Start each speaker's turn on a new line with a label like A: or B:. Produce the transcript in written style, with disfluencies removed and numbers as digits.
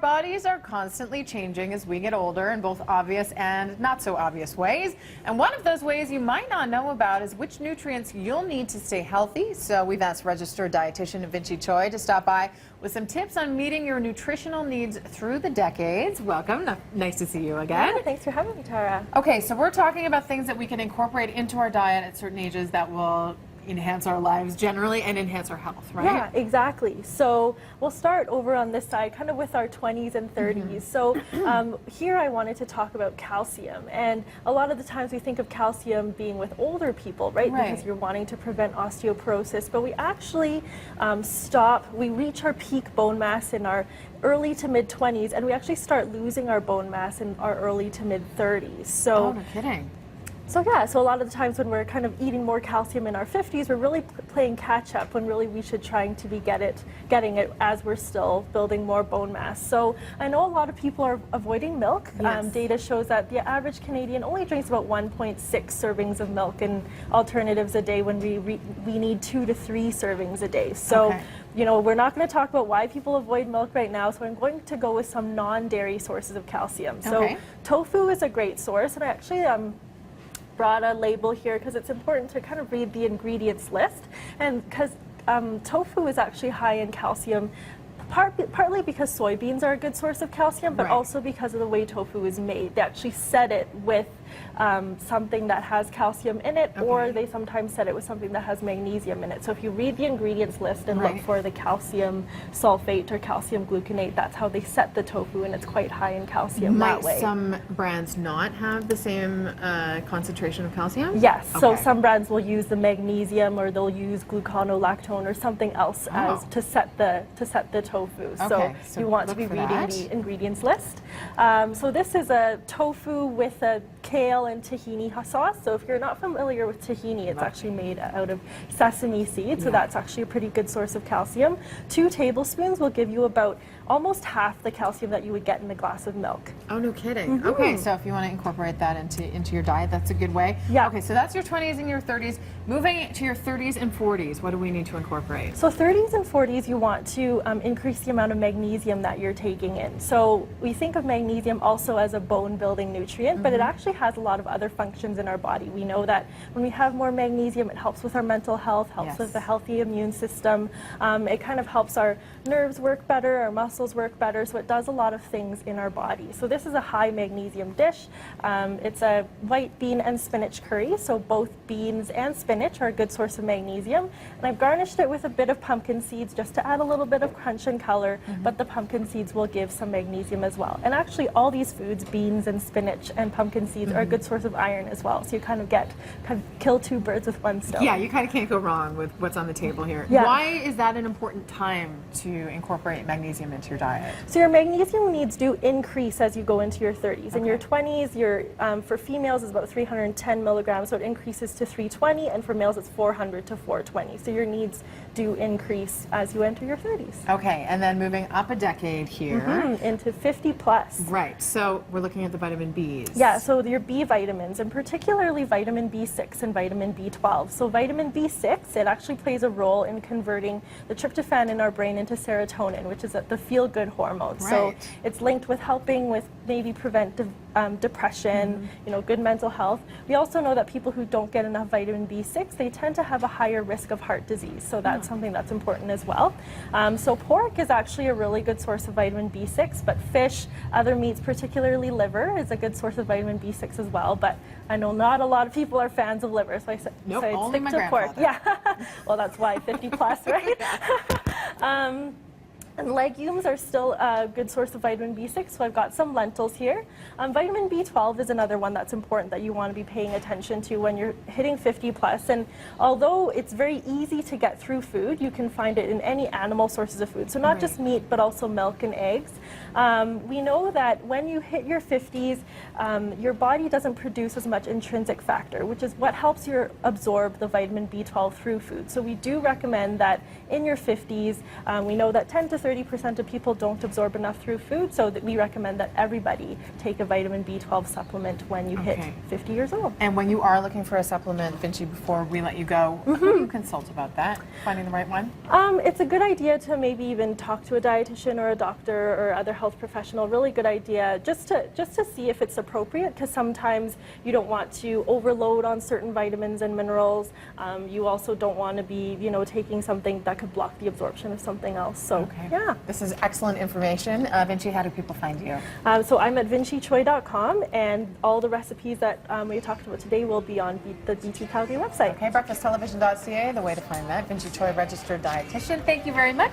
A: bodies are constantly changing as we get older in both obvious and not so obvious ways. And one of those ways you might not know about is which nutrients you'll need to stay healthy. So we've asked registered dietitian VINCCI Choi to stop by with some tips on meeting your nutritional needs through the decades. Welcome. Nice to see you again.
B: Yeah, thanks for having me, Tara.
A: Okay, so we're talking about things that we can incorporate into our diet at certain ages that will enhance our lives generally and enhance our health, right?
B: Yeah, exactly. So we'll start over on this side, kind of with our 20s and 30s. So here I wanted to talk about calcium. And a lot of the times we think of calcium being with older people, right? Because you're wanting to prevent osteoporosis. But we actually we reach our peak bone mass in our early to mid 20s, and we actually start losing our bone mass in our early to mid 30s. So,
A: oh, no kidding.
B: So yeah, so a lot of the times when we're kind of eating more calcium in our 50s, we're really playing catch up when really we should trying to be getting it as we're still building more bone mass. So I know a lot of people are avoiding milk.
A: Yes.
B: Data shows that the average Canadian only drinks about 1.6 servings of milk and alternatives a day when we need 2 to 3 servings a day. So you know, we're not going to talk about why people avoid milk right now, so I'm going to go with some non-dairy sources of calcium. So tofu is a great source, and I actually brought a label here because it's important to kind of read the ingredients list, and because tofu is actually high in calcium, partly because soybeans are a good source of calcium, but also because of the way tofu is made. They actually set it with something that has calcium in it, or they sometimes set it with something that has magnesium in it. So if you read the ingredients list and look for the calcium sulfate or calcium gluconate, that's how they set the tofu, and it's quite high in calcium that way.
A: Might some brands not have the same concentration of calcium?
B: Yes, so some brands will use the magnesium, or they'll use gluconolactone or something else as to set the tofu. So you want to be reading the ingredients list. So this is a tofu with a kale and tahini sauce. So if you're not familiar with tahini, it's actually made out of sesame seeds, so that's actually a pretty good source of calcium. 2 tablespoons will give you about almost half the calcium that you would get in a glass of milk.
A: Oh, no kidding. Okay, so if you want to incorporate that into your diet, that's a good way.
B: Yeah.
A: Okay, so that's your 20s and your 30s. Moving to your 30s and 40s, what do we need to incorporate?
B: So 30s and 40s, you want to increase the amount of magnesium that you're taking in. So we think of magnesium also as a bone building nutrient, but it actually has a lot of other functions in our body. We know that when we have more magnesium, it helps with our mental health, helps with a healthy immune system. It kind of helps our nerves work better, our muscles work better, so it does a lot of things in our body. So this is a high magnesium dish. It's a white bean and spinach curry, so both beans and spinach are a good source of magnesium. And I've garnished it with a bit of pumpkin seeds just to add a little bit of crunch and color, but the pumpkin seeds will give some magnesium as well. And actually all these foods, beans and spinach and pumpkin seeds, are a good source of iron as well. So you kind of kill 2 birds with 1 stone.
A: Yeah, you kind of can't go wrong with what's on the table here.
B: Yeah.
A: Why is that an important time to incorporate magnesium into your diet?
B: So your magnesium needs do increase as you go into your 30s. In your 20s, for females, it's about 310 milligrams, so it increases to 320, and for males, it's 400 to 420. So your needs do increase as you enter your 30s.
A: Okay, and then moving up a decade here.
B: Into 50 plus.
A: Right, so we're looking at the vitamin Bs.
B: Yeah, so your B vitamins, and particularly vitamin B6 and vitamin B12. So vitamin B6, it actually plays a role in converting the tryptophan in our brain into serotonin, which is the feel-good hormone. So it's linked with helping with maybe prevent depression, you know, good mental health. We also know that people who don't get enough vitamin B6, they tend to have a higher risk of heart disease. So that's something that's important as well. So pork is actually a really good source of vitamin B6, but fish, other meats, particularly liver, is a good source of vitamin B6 as well. But I know not a lot of people are fans of liver, so I said
A: only
B: stick
A: my
B: to pork.
A: grandfather.
B: Yeah, well, that's why 50 plus, right? And legumes are still a good source of vitamin B6, so I've got some lentils here. Vitamin B12 is another one that's important that you want to be paying attention to when you're hitting 50 plus. And although it's very easy to get through food, you can find it in any animal sources of food. So not just meat, but also milk and eggs. We know that when you hit your 50s, your body doesn't produce as much intrinsic factor, which is what helps you absorb the vitamin B12 through food. So we do recommend that in your 50s, we know that 10 to 30% of people don't absorb enough through food, so that we recommend that everybody take a vitamin B12 supplement when you hit 50 years old.
A: And when you are looking for a supplement, VINCCI, before we let you go, who do you consult about that? Finding the right one?
B: It's a good idea to maybe even talk to a dietitian or a doctor or other health professional, really good idea just to see if it's appropriate, because sometimes you don't want to overload on certain vitamins and minerals. You also don't want to be, taking something that could block the absorption of something else. So, yeah.
A: This is excellent information. Vinci, how do people find you?
B: So I'm at VINCCITSUI.com, and all the recipes that we talked about today will be on the BT Calgary website.
A: Okay, breakfasttelevision.ca, the way to find that. Vinci Choi, registered dietitian. Thank you very much.